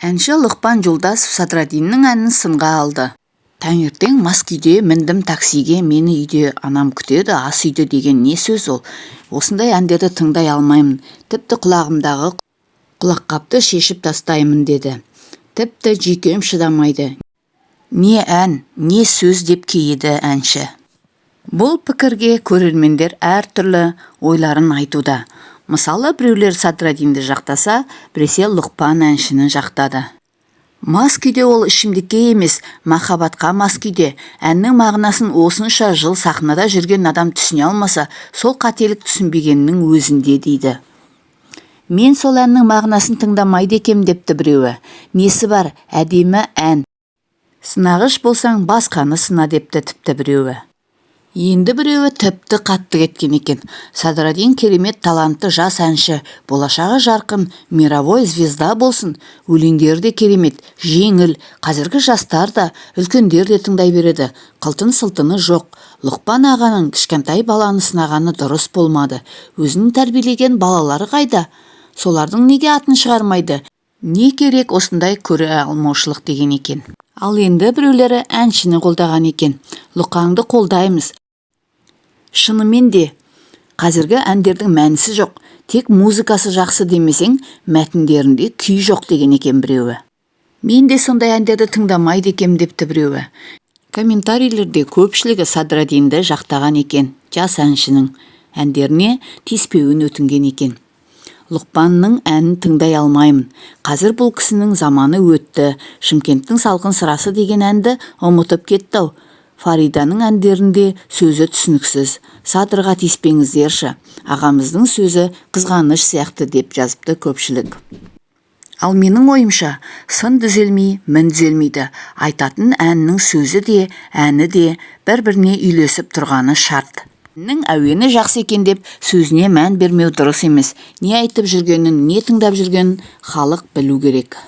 Әнші Лұқпан Жолдасов Садрадиннің әнін сынға алды. Таңертең мас күйде міндім таксиге, мені үйде анам күтеді, ас үйде деген не сөз ол? Осындай әндерді тыңдай алмаймын, тіпті құлағымдағы құлаққапты шешіп тастаймын деді. Тіпті жүйкем шыдамайды. Не ән, не сөз деп кейіді әнші. Бұл пікірге көрермендер әртүрлі ойларын айтуда. Мысалы, біреулер Садрадинді жақтаса, біресе Лұқпан әншіні жақтады. Мас күйде ол ішімдікке емес, махаббатқа мас күйде. Әннің мағынасын осынша жыл сахнада жүрген адам түсіне алмаса, сол қателік түсінбегеннің өзінде дейді. Мен сол әннің мағынасын тыңдамайды екем депті біреуі. Несі бар, әдемі ән. Сынағыш болсаң басқаны сына депті тіпті біреуі. Енді біреуі тіпті қатты кеткен екен. Садрадин керемет талантты жас әнші, болашағы жарқын, мировой звезда болсын. Өлеңдері де керемет, жеңіл. Қазіргі жастар да, үлкендер де тыңдай береді. Қылтын-сылтыны жоқ. Лұқпан ағаның кішкентай баланы сынағаны дұрыс болмады. Өзінің тәрбиелеген балалары қайда? Солардың неге атын шығармайды? Не керек осындай көре алмаушылық деген екен. Ал енді біреулері әншіні қолдаған екен. Лұқаңды қолдаймыз. Шынымен де, қазіргі әндердің мәнісі жоқ, тек музыкасы жақсы демесең, мәтіндерінде күй жоқ деген екен біреуі. Мен де сондай әндерді тыңдамайды екем депті біреуі. Комментарийлерде көпшілігі Садрадинді жақтаған екен, жас әншінің әндеріне тиіспеуін өтінген екен. Лұқпанның әнін тыңдай алмаймын. Қазір бұл кісінің заманы өтті. Шымкенттің салқын сырасы деген әнді ұмытып кетті. Фариданың әндерінде сөзі түсініксіз. Садырға тиіспеңіздерші. Ағамыздың сөзі қызғаныш сияқты деп жазыпты көпшілік. Ал менің ойымша, сын дүзелмей, мін дүзелмейді. Айтатын әннің сөзі де, әні де бір-біріне үйлесіп тұрғаны шарт. Әннің әуені жақсы екен деп сөзіне мән бермеу дұрыс емес. Не айтып жүргенін, не тыңдап жүргенін халық білу керек.